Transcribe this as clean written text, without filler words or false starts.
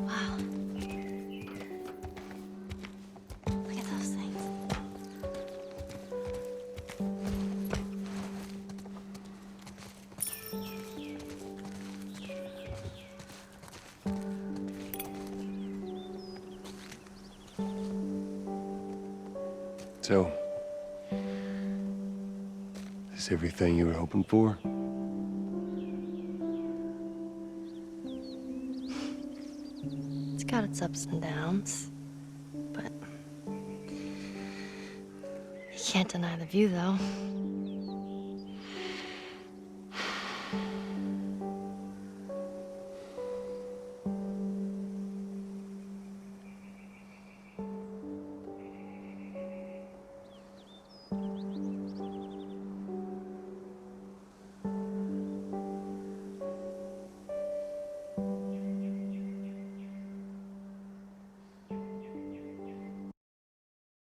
Wow. Look at those things. So, is this everything you were hoping for? It's got its ups and downs, but you can't deny the view, though.